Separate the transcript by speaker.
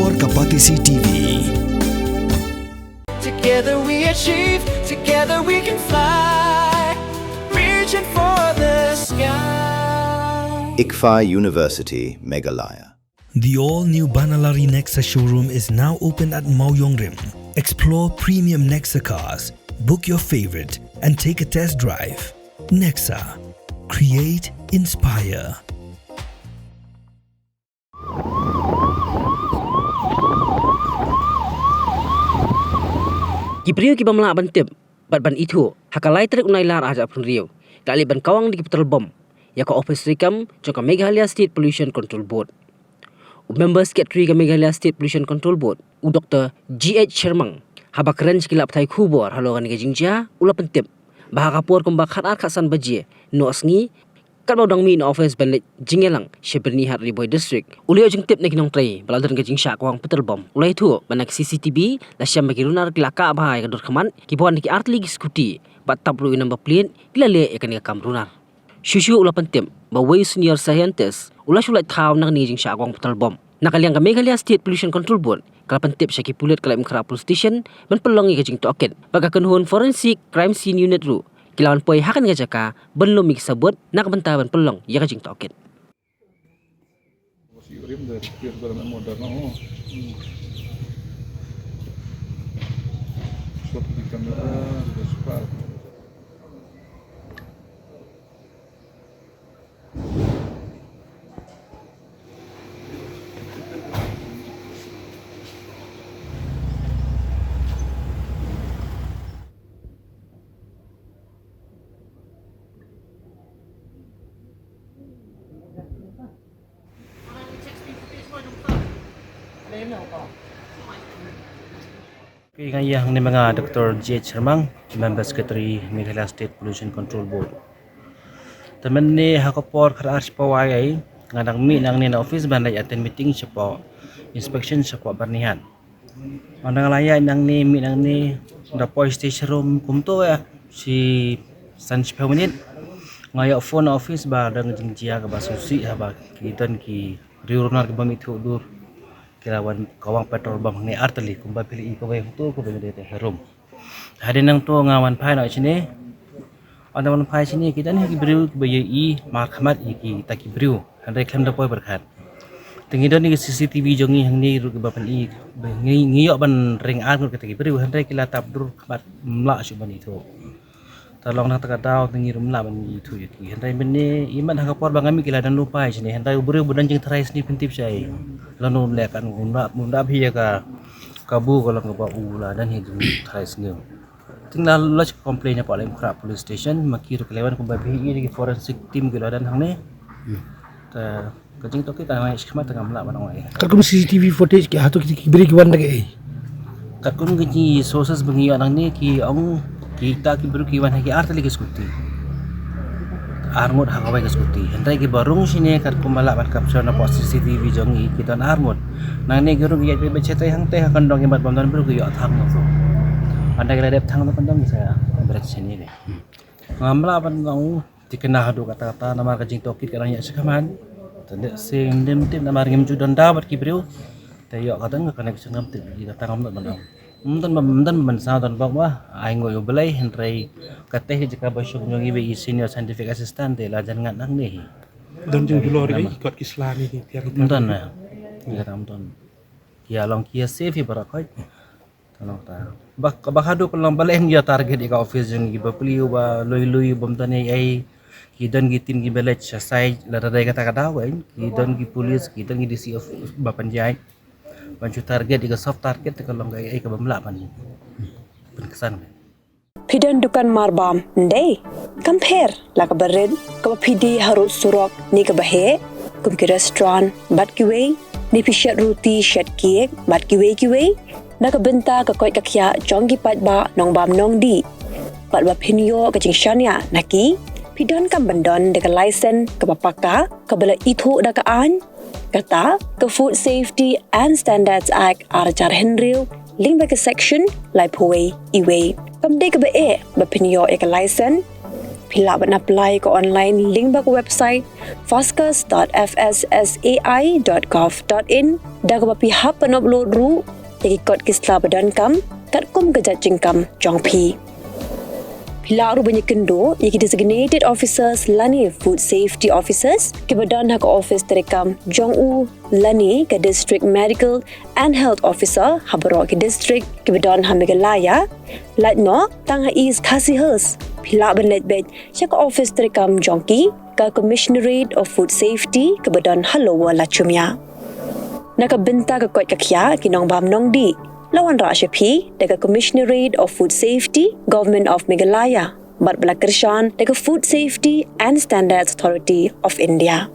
Speaker 1: Hakapor Kapatisi TV.
Speaker 2: Together we achieve, together we can fly, reaching for the sky.
Speaker 3: ICFA University, Meghalaya.
Speaker 4: The all-new Banalari Nexa showroom is now open at Mauyongrim. Explore premium Nexa cars, book your favorite, and take a test drive. Nexa. Create, inspire.
Speaker 5: Kipriu ki bamla ban tip, bat ban itu, hakalai tarik unai lar aja pun riu. Kali ban Kawang di Petrol bom. Ya ka Ophis rikam, joka Meghalaya State Pollution Control Board. Member Secretary ka Meghalaya State Pollution Control Board, Dr. G.H. Shermang, habak keren sekilap thai kubor halogan ni gajingja, ula pentip. Bahaka por kumbak khat khasan baje, no asngi, kat baudang mi in Ophis ban Lait jingelang, Mscpb hat Riboy District. Ulio jing tip na kinong tray, baladan gajing sya Kawang Petrol bom. Ulai tu, banak CCTV, lasyam bagi Runar kilaka bahay kador kaman, kibuan ki artli gi skuti, bat tablu number plate, kilale ikan ni kam Runar. Shushu ula pentim, bawai senior scientist, ula sulai Thaw na ni jing sya Kawang Petrol bom. Nakaliang ka Meghalaya State Pollution Control Board, kalapan tip siya kipulit kalay mkara police station, manpalongi kajing toket. Pagkakunhun forensic crime scene unit ru, kilawan po'y hakan nga jaka, banlo migisabot, nakabantaban palong, ya kajing toket.
Speaker 6: Yang ni mga Dr. G.H. Shermang, Member Secretary Meghalaya State Pollution Control Board. Teman ni Hakapor kharas pawai ai ngadang mi nang ni na office ban lai attend meeting siapa inspection siapa barnihan. Mandang laya nang ni mi nang ni da police station room kumto ya si Mscpb menit ngaya phone office ba dang jingjia ka basusi haba kitan ki Runar ke bamitu dur kilawan Kawang Petrol bam ni arteli kumba pili ko bay tu ko bende te herum hadin nang tu ngawan phai na sini ana wan phai sini kita ni gibriu bayi i mahkamat iki takibriu handai kham da poi berkhat tengidon ni CCTV jongi hang ni ru ke bapan i ngiyok ban ring ar ko takibriu handai kila tap dur khabat mla su ban itu tolong nak takadau tengi rumla ban itu iki handai benne iman hakapor bangami kila dan lupa sini handai ubru budan jing trai sini pentip sai lanu lekan munda bhi ka kabu kalau ngaba ula dan hidu trai sini tinggal lodge complain apa lain kra police station maki ru kelewan ko babi ini forensic team gila dan hang ne ta kajing to kita mai skema tengah mla ban oi
Speaker 7: kakum CCTV footage ki hatu ki beri ki wan lagi
Speaker 6: kakum gi sources bangi anang ni ki ong kita ki beri ki wan ki art lagi skuti armod hakawai ka skuti hendai ki barung sini kat kumala ban capture na CCTV jongi kita armod nang ne guru gi be chetai hang te hakan dong ibat bam dan beri ki athang no anda kira dep thang pan dong saya berat sini ni ngamla ban ngau dikena hadu kata-kata nama kajing tokit karanya sekaman tanda sing dem tim nama ngim judan dapat ki beri tayo kadang kana kisang tim di datang ngam ban Mungkin mensa dan bawa aingo yo belai hendrai kateh jika basuk nyongi be senior scientific assistant la jangan nang ni
Speaker 7: dan jeng dulu hari ikut Islam ni tiar
Speaker 6: kita na ya ramton ya long kia save barakoi tanong ta bakado pelong balai dia target ika office jeng gi bapli ba loi bom tane ai ki dan gi tim gi belaj sai la radai kata-kata wain ki dan gi police ki dan gi DC of bapanjai bancu target ika soft target kalau ngai ai ka bamla pan berkesan
Speaker 8: Pidan dukan marbam ndai compare la ka bered ka pidi harut surok ni ka bahe kum ki restaurant bat ki wei ni pishat roti shat cake bat ki wei na ka benta ka koi ka khya chongi pat ba nong bam nong di pat ba phinyo ka jing shania naki pidan kam bandon de ka license ka papaka ka bala ithu da ka an kata ke Food Safety and Standards Act Arjar Henry link back section lai poi iwe kam de ke be bapinyo ek license Pila ban apply ke online link ba ke website foscas.fssai.gov.in dah ke pihak ban upload ru jadi kod kisla badan kam kat kum kejat jengkam jong pi. Pila ru banyak kendo iki designated officers lani food safety officers ke badan hak office terekam jong u lani ke district medical and health officer habaro ke district ke badan Megalaya Lait no tang is kasihers pila ban Lait bed syak office terekam jongki ke commissionerate of food safety ke badan Halowa Lachumya nakabenta ke kot kakya kinong bam nong di lawan Rashapi daga Commissionerate of Food Safety, Government of Meghalaya, Bat Balakrishnan daga Food Safety and Standards Authority of India.